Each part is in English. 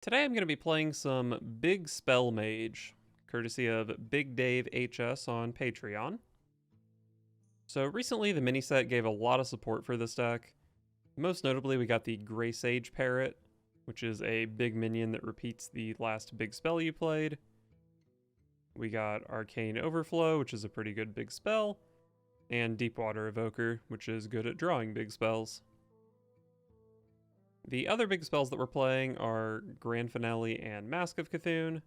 Today I'm going to be playing some Big Spell Mage, courtesy of Big Dave HS on Patreon. So recently the mini set gave a lot of support for this deck. Most notably we got the Sage Parrot, which is a big minion that repeats the last big spell you played. We got Arcane Overflow, which is a pretty good big spell, and Deepwater Evoker, which is good at drawing big spells. The other big spells that we're playing are Grand Finale and Mask of Cthulhu.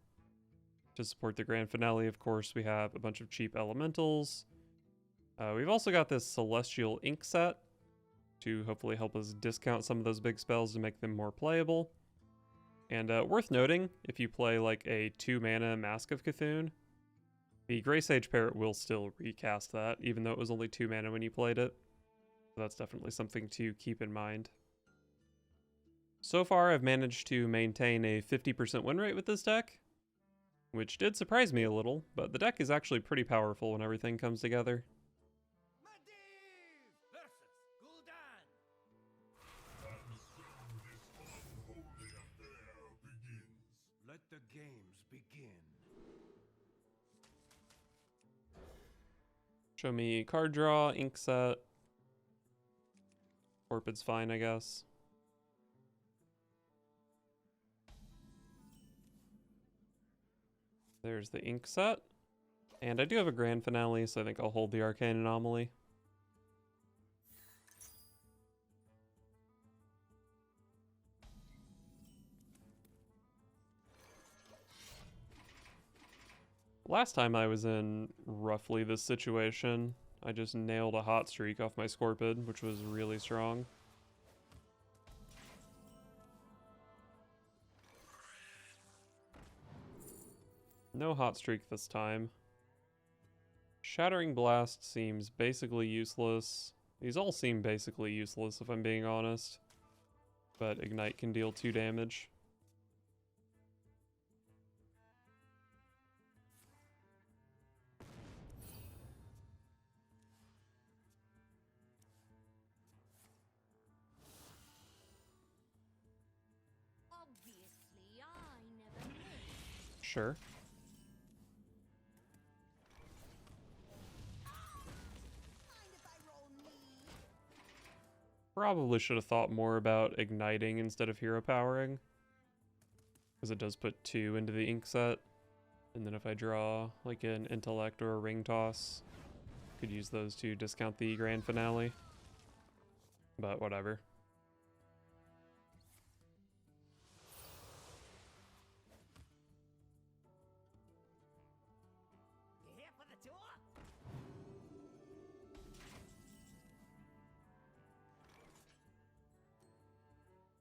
To support the Grand Finale, of course, we have a bunch of cheap elementals. We've also got this Celestial Ink set to hopefully help us discount some of those big spells to make them more playable. And worth noting, if you play like a 2-mana Mask of Cthulhu, the Sage Parrot will still recast that, even though it was only 2 mana when you played it. So that's definitely something to keep in mind. So far, I've managed to maintain a 50% win rate with this deck, which did surprise me a little, but the deck is actually pretty powerful when everything comes together. Let the games begin. Show me card draw, ink set. Torpid's fine, I guess. There's the ink set. And I do have a Grand Finale, so I think I'll hold the Arcane Anomaly. Last time I was in roughly this situation, I just nailed a hot streak off my Scorpid, which was really strong. No hot streak this time. Shattering Blast seems basically useless. These all seem basically useless if I'm being honest. But Ignite can deal 2 damage. Obviously, I never miss. Sure. Mind if I roll me? Probably should have thought more about igniting instead of hero powering, because it does put 2 into the ink set. And then if I draw like an intellect or a ring toss, could use those to discount the Grand Finale. But whatever. You here for the tour?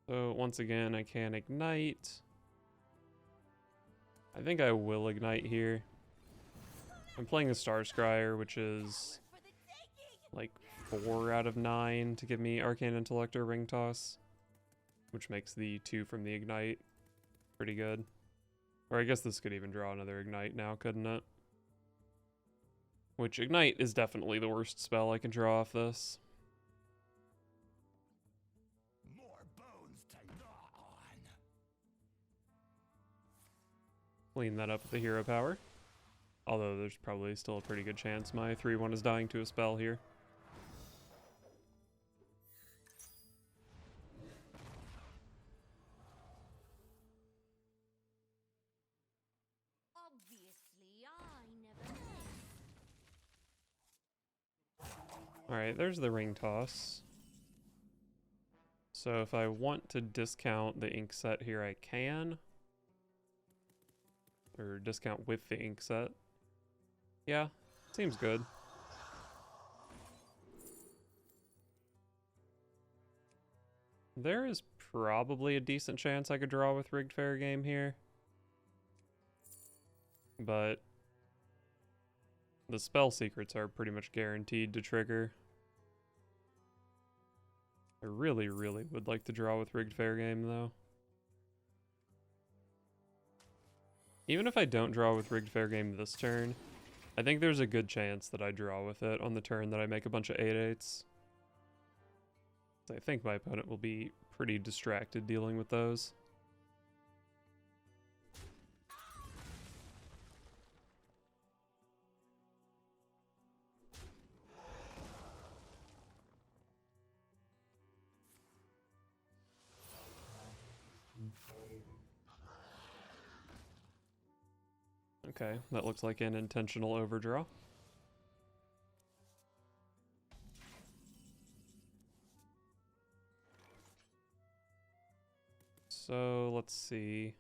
So once again, I can ignite. I think I will ignite here. I'm playing a Star Scryer, which is For the taking! like 4 out of 9 to give me Arcane Intellect or Ring Toss, which makes the 2 from the Ignite pretty good. Or I guess this could even draw another Ignite now, couldn't it? Which Ignite is definitely the worst spell I can draw off this. More bones to gnaw on. Clean that up with the hero power. Although there's probably still a pretty good chance my 3/1 is dying to a spell here. Obviously, I never miss. Alright, there's the ring toss. So if I want to discount the ink set here, I can. Or discount with the ink set. Yeah, seems good. There is probably a decent chance I could draw with Rigged Fair Game here. But the spell secrets are pretty much guaranteed to trigger. I really, really would like to draw with Rigged Fair Game, though. Even if I don't draw with Rigged Fair Game this turn, I think there's a good chance that I draw with it on the turn that I make a bunch of 8/8s. I think my opponent will be pretty distracted dealing with those. Okay, that looks like an intentional overdraw. So let's see.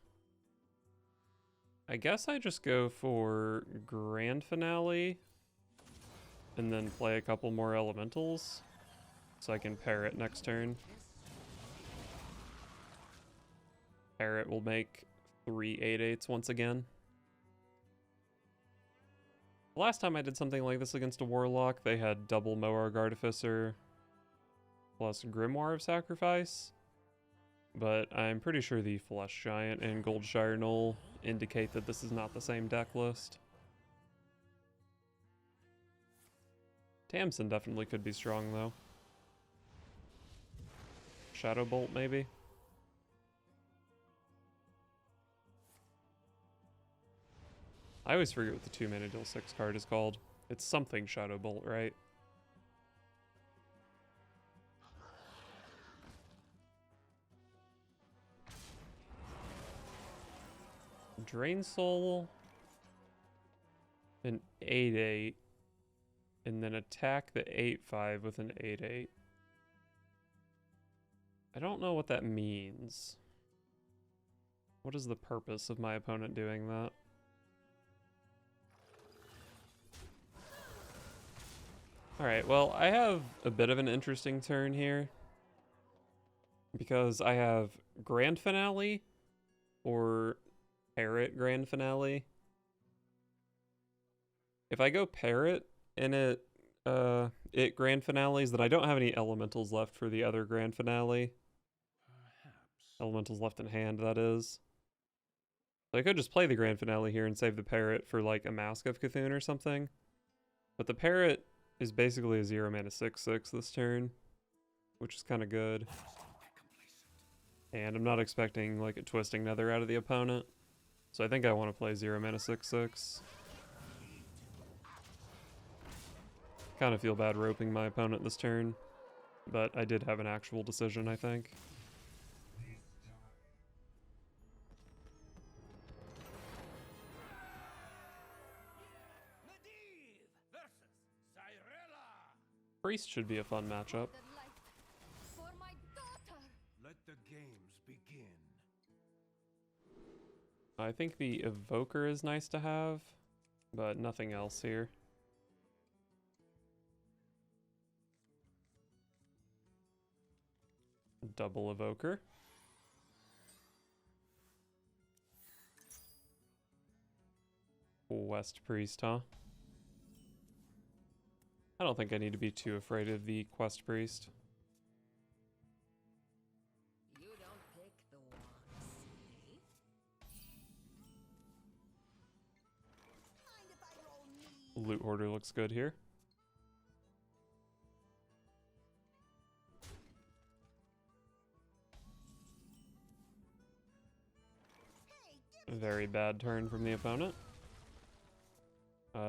I guess I just go for Grand Finale and then play a couple more elementals so I can pair it next turn. Parrot will make 3 8/8s once again. The last time I did something like this against a Warlock, they had double Moarg Artificer plus Grimoire of Sacrifice. But I'm pretty sure the Flesh Giant and Goldshire Knoll indicate that this is not the same deck list. Tamsin definitely could be strong though. Shadow Bolt maybe? I always forget what the 2-mana deal 6 card is called. It's something Shadow Bolt, right? Drain Soul, an 8/8, and then attack the 8/5 with an 8/8. I don't know what that means. What is the purpose of my opponent doing that? Alright, well, I have a bit of an interesting turn here. Because I have Grand Finale or Parrot Grand Finale. If I go Parrot and it Grand Finales, then I don't have any elementals left for the other Grand Finale. Elementals left in hand, that is. So I could just play the Grand Finale here and save the Parrot for like a Mask of Cthulhu or something. But the Parrot is basically a 0-mana 6/6 this turn, which is kind of good. And I'm not expecting like a Twisting Nether out of the opponent. So I think I want to play 0-mana 6/6. Kind of feel bad roping my opponent this turn, but I did have an actual decision, I think. Medivh versus Cyrilla. Priest should be a fun matchup. The light for my daughter. Let the games begin. I think the Evoker is nice to have, but nothing else here. Double Evoker. West Priest, huh? I don't think I need to be too afraid of the Quest Priest. You don't pick the ones, eh? Mind if I roll me? Loot Hoarder looks good here. Very bad turn from the opponent.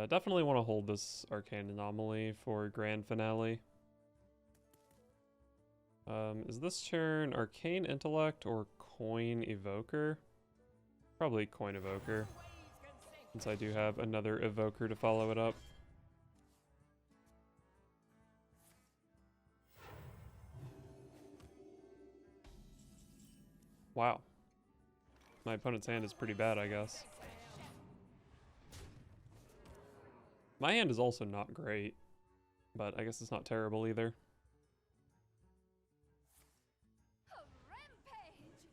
Definitely want to hold this Arcane Anomaly for Grand Finale. Is this turn Arcane Intellect or Coin Evoker? Probably Coin Evoker, since I do have another Evoker to follow it up. Wow. My opponent's hand is pretty bad, I guess. My hand is also not great, but I guess it's not terrible either. A rampage.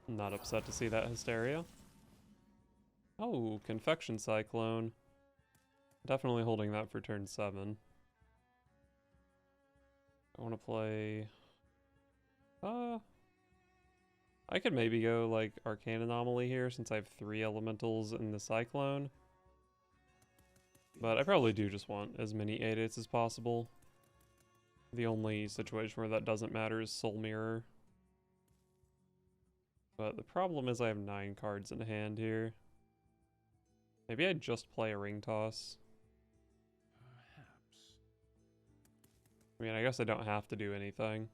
Not upset to see that hysteria. Oh, Confection Cyclone. Definitely holding that for turn 7. I want to play... I could maybe go like Arcane Anomaly here since I have 3 elementals in the Cyclone. But I probably do just want as many 8/8s as possible. The only situation where that doesn't matter is Soul Mirror. But the problem is I have 9 cards in hand here. Maybe I just play a Ring Toss. Perhaps. I mean, I guess I don't have to do anything.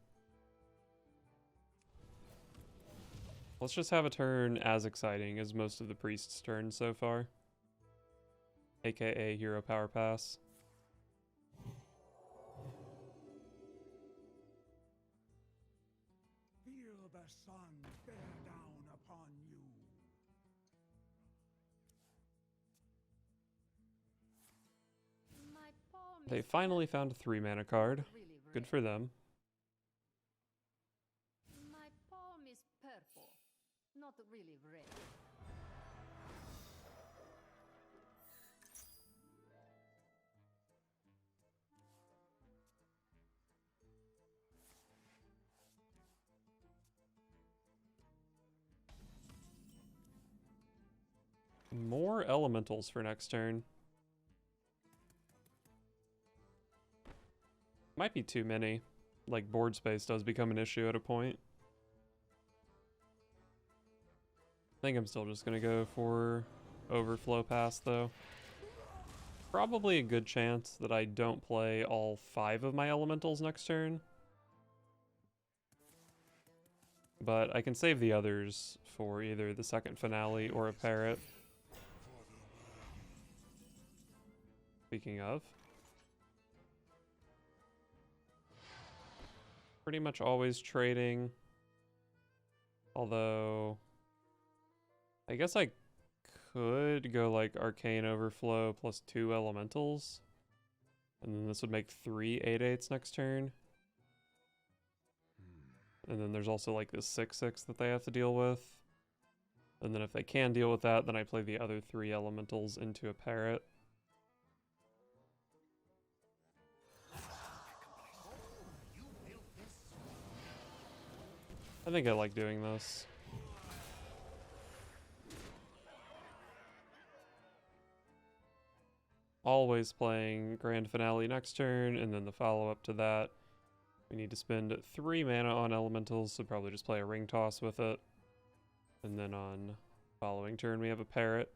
Let's just have a turn as exciting as most of the priest's turns so far. AKA Hero Power Pass. Feel the sun bear down upon you. My palm They is finally found a 3-mana card. really Good red. for them. My palm is purple, not really red. More elementals for next turn. Might be too many. Like, board space does become an issue at a point. I think I'm still just gonna go for Overflow Pass, though. Probably a good chance that I don't play all 5 of my elementals next turn. But I can save the others for either the second finale or a parrot. Speaking of. Pretty much always trading. Although, I guess I could go like Arcane Overflow plus 2 elementals. And then this would make 3 8/8s next turn. And then there's also like this 6/6 that they have to deal with. And then if they can deal with that, then I play the other 3 elementals into a parrot. I think I like doing this. Always playing Grand Finale next turn, and then the follow-up to that. We need to spend 3 mana on elementals, so probably just play a Ring Toss with it. And then on following turn we have a parrot.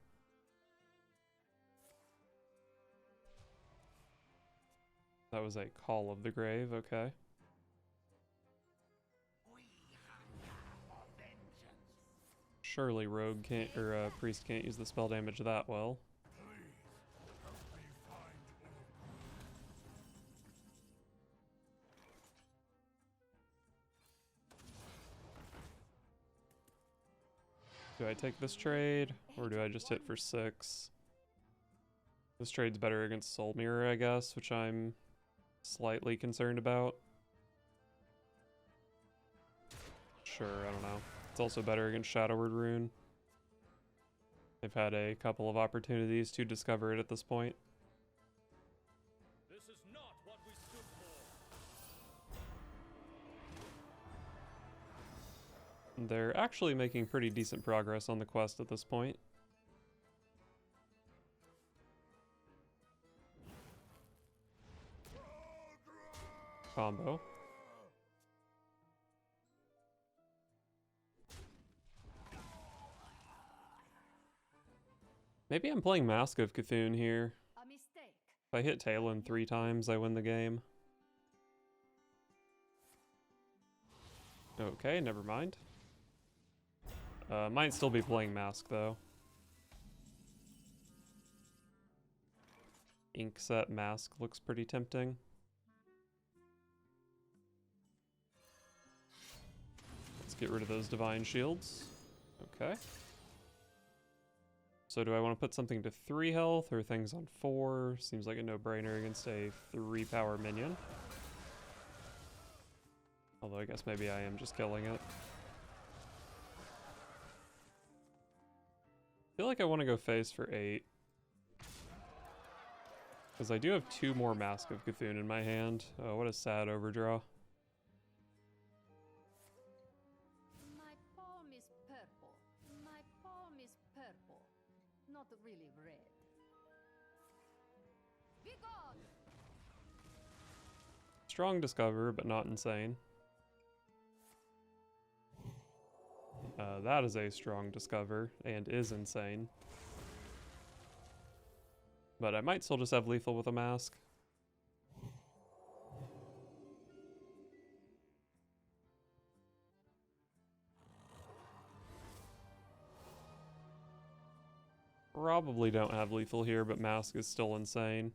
That was a Call of the Grave, okay. Surely Rogue can't, or Priest can't use the spell damage that well. Do I take this trade, or do I just hit for 6? This trade's better against Soul Mirror, I guess, which I'm slightly concerned about. Sure, I don't know. It's also better against Shadowward Rune. They've had a couple of opportunities to discover it at this point. This is not what we stood for. They're actually making pretty decent progress on the quest at this point. Combo. Maybe I'm playing Mask of Cthulhu here. A mistake. If I hit Talon 3 times, I win the game. Okay, never mind. Might still be playing Mask, though. Inkset Mask looks pretty tempting. Let's get rid of those Divine Shields. Okay. So do I want to put something to 3 health or things on 4? Seems like a no-brainer against a 3 power minion. Although I guess maybe I am just killing it. I feel like I want to go face for 8. Because I do have 2 more Mask of Cthulhu in my hand. Oh, what a sad overdraw. My palm is purple. My palm is purple, not really red. Be gone! Strong Discover, but not insane. That is a strong Discover, and is insane. But I might still just have lethal with a mask. Probably don't have lethal here, but Mask is still insane.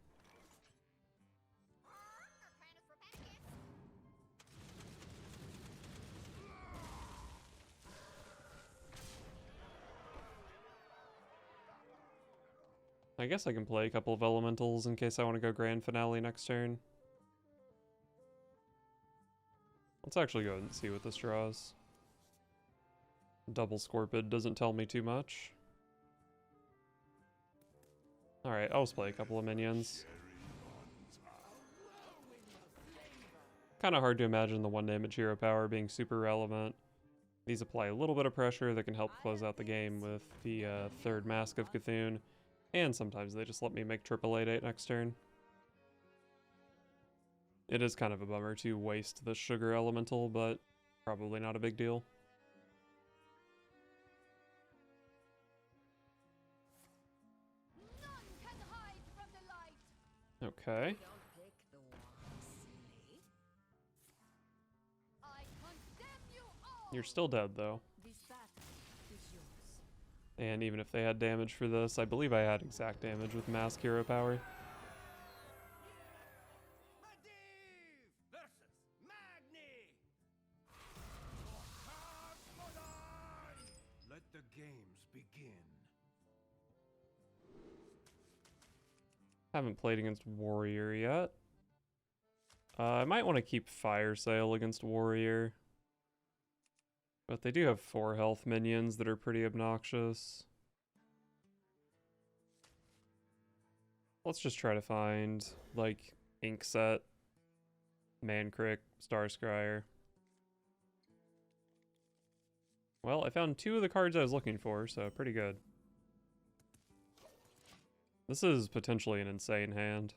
I guess I can play a couple of elementals in case I want to go grand finale next turn. Let's actually go ahead and see what this draws. Double Scorpid doesn't tell me too much. Alright, I'll just play a couple of minions. Kind of hard to imagine the 1 damage hero power being super relevant. These apply a little bit of pressure that can help close out the game with the 3rd Mask of Cthulhu. And sometimes they just let me make triple 8/8 next turn. It is kind of a bummer to waste the sugar elemental, but probably not a big deal. None can hide from the light. Okay. Don't pick the one, silly. I condemn you all. You're still dead, though. This battle is yours. And even if they had damage for this, I believe I had exact damage with Mask hero power. Medivh versus Magni. Let the games begin. Haven't played against Warrior yet. I might want to keep Fire Sale against Warrior. But they do have 4 health minions that are pretty obnoxious. Let's just try to find, like, Inkset, Mancrick, Starscryer. Well, I found 2 of the cards I was looking for, so pretty good. This is potentially an insane hand.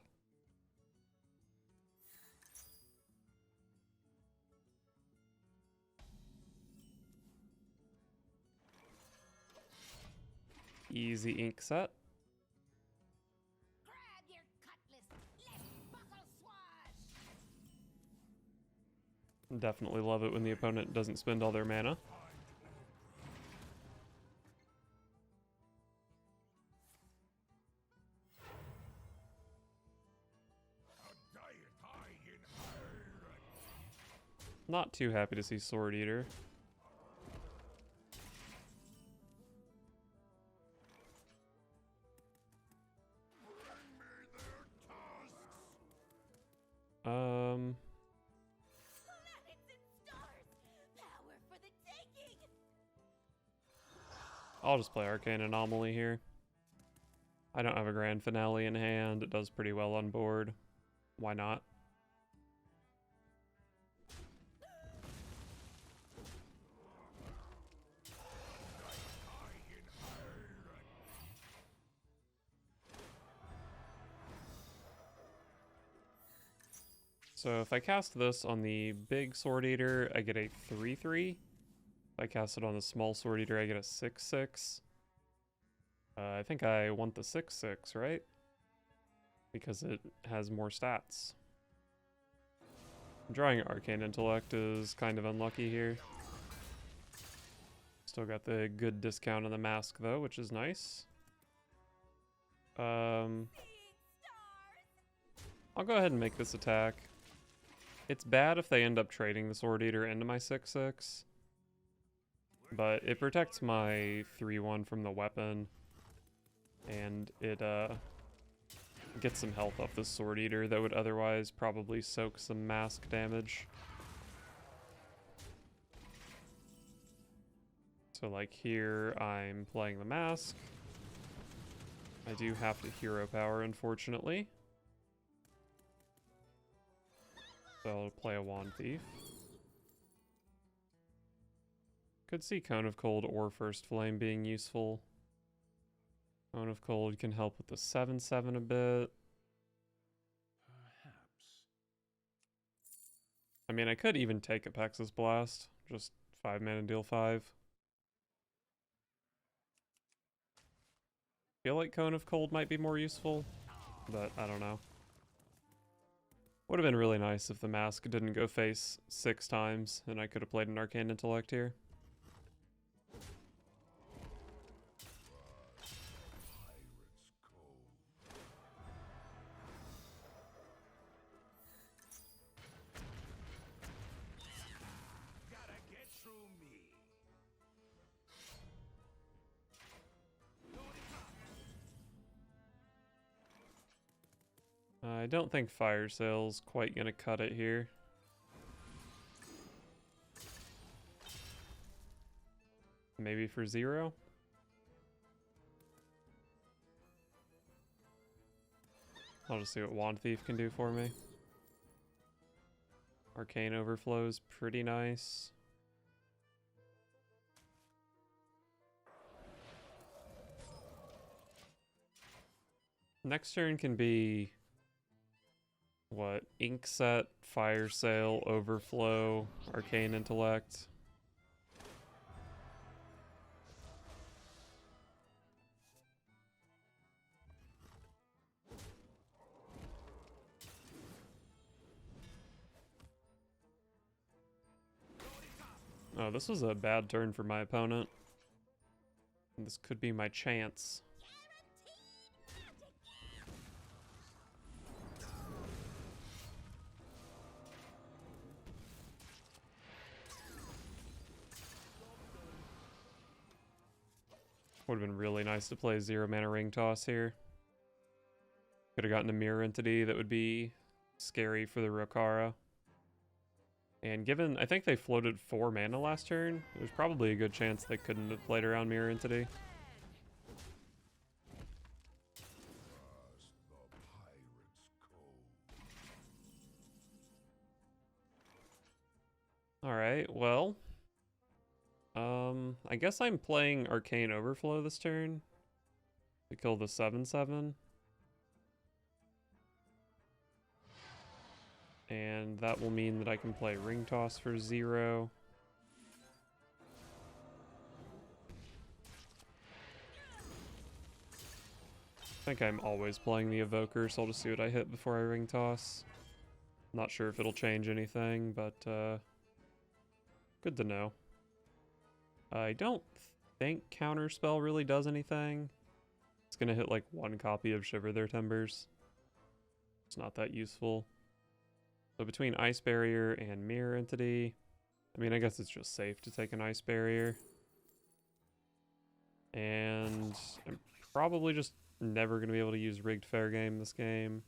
Easy Inkset. Grab your cutlass. Let's buckle swash. Definitely love it when the opponent doesn't spend all their mana. Not too happy to see Sword Eater. Planets and stars. Power for the taking. I'll just play Arcane Anomaly here. I don't have a grand finale in hand. It does pretty well on board. Why not? So if I cast this on the big Sword Eater, I get a 3/3. If I cast it on the small Sword Eater, I get a 6/6. I think I want the 6/6, right? Because it has more stats. Drawing Arcane Intellect is kind of unlucky here. Still got the good discount on the Mask though, which is nice. I'll go ahead and make this attack. It's bad if they end up trading the Sword Eater into my 6/6. But it protects my 3/1 from the weapon. And it gets some health off the Sword Eater that would otherwise probably soak some Mask damage. So like here, I'm playing the Mask. I do have to hero power, unfortunately. So I'll play a Wand Thief. Could see Cone of Cold or First Flame being useful. Cone of Cold can help with the 7/7 a bit. Perhaps. I mean, I could even take a Pexus Blast. Just 5 mana, deal 5. Feel like Cone of Cold might be more useful, but I don't know. Would have been really nice if the Mask didn't go face 6 times, and I could have played an Arcane Intellect here. I don't think Fire Sale's quite gonna cut it here. Maybe for 0? I'll just see what Wand Thief can do for me. Arcane Overflow's pretty nice. Next turn can be what? Ink Set, Fire Sale, Overflow, Arcane Intellect. Oh, this was a bad turn for my opponent. This could be my chance. Would have been really nice to play 0 mana Ring Toss here. Could have gotten a Mirror Entity that would be scary for the Rokara. And given, I think they floated 4 mana last turn, there's probably a good chance they couldn't have played around Mirror Entity. Alright, well. I guess I'm playing Arcane Overflow this turn to kill the 7/7. And that will mean that I can play Ring Toss for 0. I think I'm always playing the Evoker, so I'll just see what I hit before I Ring Toss. Not sure if it'll change anything, but good to know. I don't think Counterspell really does anything. It's gonna hit like 1 copy of Shiver Their Timbers. It's not that useful. So between Ice Barrier and Mirror Entity, I mean, I guess it's just safe to take an Ice Barrier. And I'm probably just never going to be able to use Rigged Fair Game this game.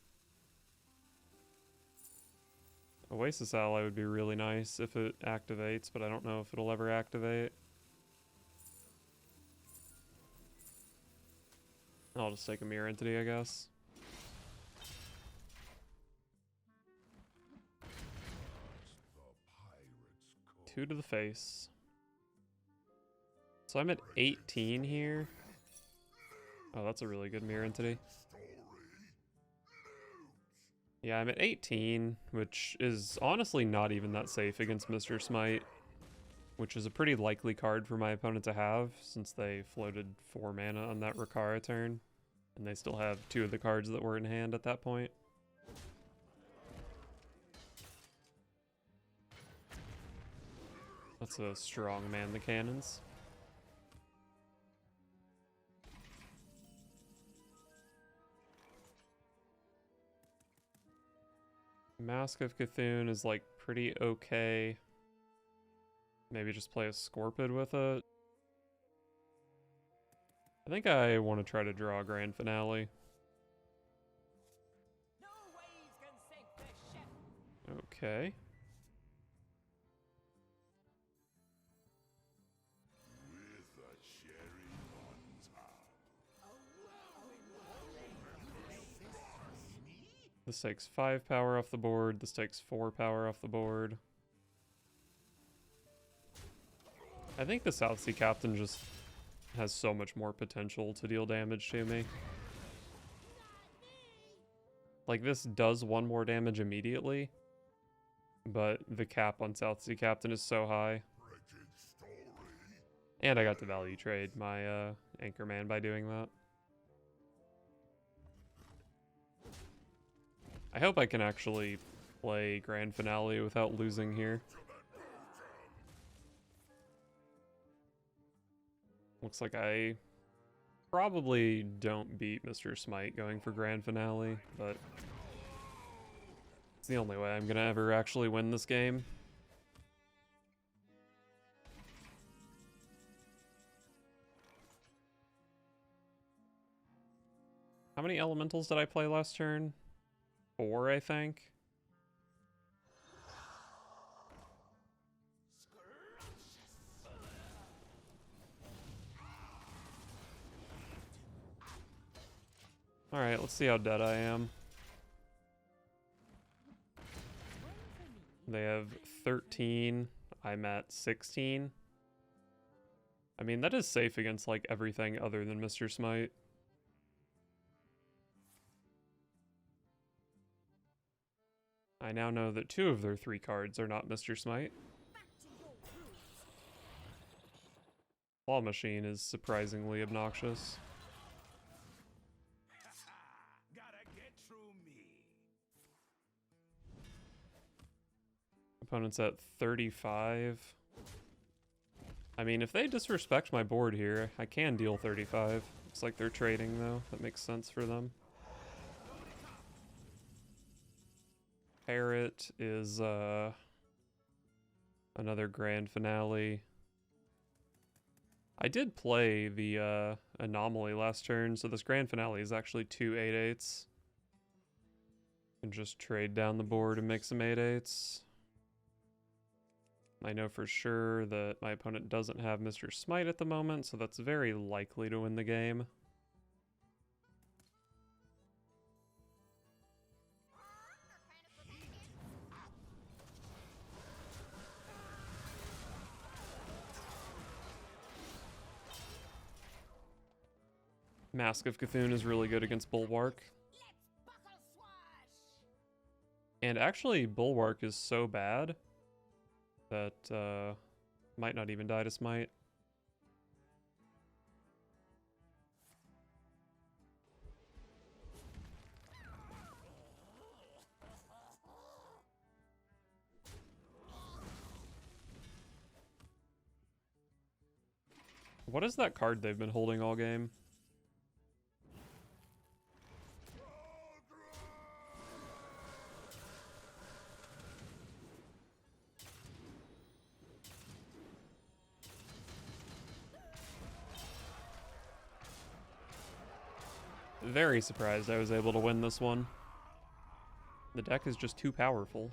Oasis Ally would be really nice if it activates, but I don't know if it'll ever activate. I'll just take a Mirror Entity, I guess. Two to the face. So I'm at 18 here. Oh, that's a really good Mirror Entity. Yeah, I'm at 18, which is honestly not even that safe against Mr. Smite, which is a pretty likely card for my opponent to have, since they floated 4 mana on that Rokara turn, and they still have 2 of the cards that were in hand at that point. That's a strong Man the Cannons. Mask of Cthulhu is like pretty okay. Maybe just play a Scorpid with it. I think I want to try to draw a Grand Finale. No waves can sink this ship. Okay. With a cherry on top. This takes 5 power off the board. This takes 4 power off the board. I think the South Sea Captain just has so much more potential to deal damage to me. Like, this does 1 more damage immediately, but the cap on South Sea Captain is so high. And I got to value trade my Anchorman by doing that. I hope I can actually play Grand Finale without losing here. Looks like I probably don't beat Mr. Smite going for Grand Finale, but it's the only way I'm gonna ever actually win this game. How many elementals did I play last turn? 4, I think. Alright, let's see how dead I am. They have 13. I'm at 16. I mean, that is safe against, like, everything other than Mr. Smite. I now know that 2 of their 3 cards are not Mr. Smite. Claw Machine is surprisingly obnoxious. Gotta get through me. Opponent's at 35. I mean, if they disrespect my board here, I can deal 35. Looks like they're trading, though. That makes sense for them. Parrot is another grand finale. I did play the anomaly last turn, so this grand finale is actually 2 8/8s. And just trade down the board and make some 8/8s. I know for sure that my opponent doesn't have Mr. Smite at the moment, so that's very likely to win the game. Mask of Cthulhu is really good against Bulwark. And actually, Bulwark is so bad that might not even die to Smite. What is that card they've been holding all game? Very surprised I was able to win this one. The deck is just too powerful.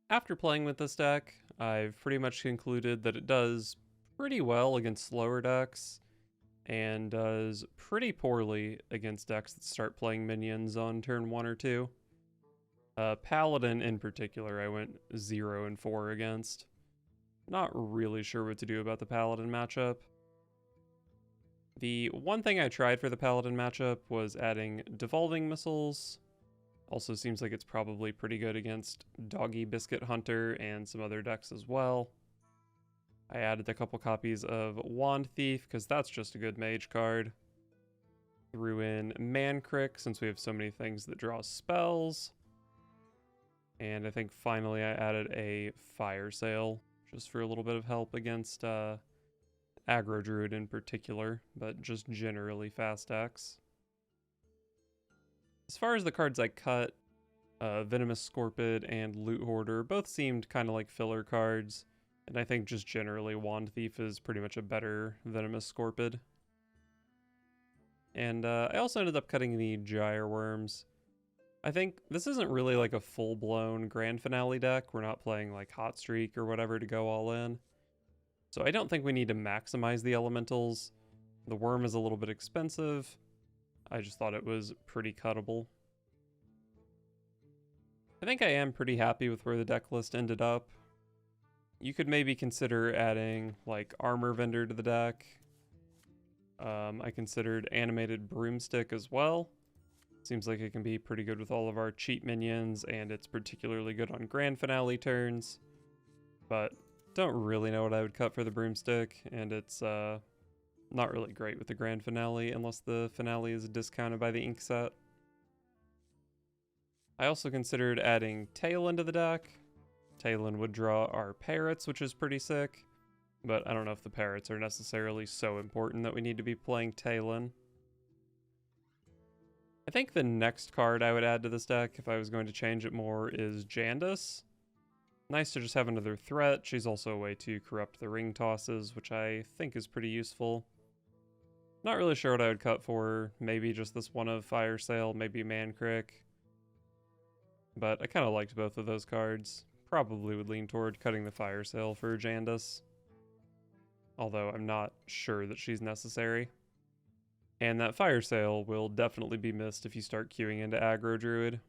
After playing with this deck, I've pretty much concluded that it does pretty well against slower decks and does pretty poorly against decks that start playing minions on turn 1 or 2. Paladin in particular, I went 0 and 4 against. Not really sure what to do about the Paladin matchup. The one thing I tried for the Paladin matchup was adding Devolving Missiles. Also seems like it's probably pretty good against Doggy Biscuit Hunter and some other decks as well. I added a couple copies of Wand Thief because that's just a good mage card. Threw in Mancrick since we have so many things that draw spells. And I think finally I added a Fire Sale just for a little bit of help against Aggro Druid in particular, but just generally fast decks. As far as the cards I cut, Venomous Scorpid and Loot Hoarder both seemed kind of like filler cards, and I think just generally Wand Thief is pretty much a better Venomous Scorpid. And I also ended up cutting the Gyre Worms. I think this isn't really like a full-blown grand finale deck. We're not playing like Hot Streak or whatever to go all in. So I don't think we need to maximize the elementals. The worm is a little bit expensive. I just thought it was pretty cuttable. I think I am pretty happy with where the deck list ended up. You could maybe consider adding like Armor Vendor to the deck. I considered Animated Broomstick as well. Seems like it can be pretty good with all of our cheap minions, and it's particularly good on grand finale turns. But don't really know what I would cut for the Broomstick, and it's not really great with the grand finale unless the finale is discounted by the ink set. I also considered adding Tail into the deck. Talon would draw our parrots, which is pretty sick, but I don't know if the parrots are necessarily so important that we need to be playing Talon. I think the next card I would add to this deck, if I was going to change it more, is Jandis. Nice to just have another threat. She's also a way to corrupt the ring tosses, which I think is pretty useful. Not really sure what I would cut for. Maybe just this one of Fire Sale, maybe Man Crick. But I kind of liked both of those cards. Probably would lean toward cutting the Fire Sale for Jandis. Although I'm not sure that she's necessary. And that Fire Sale will definitely be missed if you start queuing into Aggro Druid.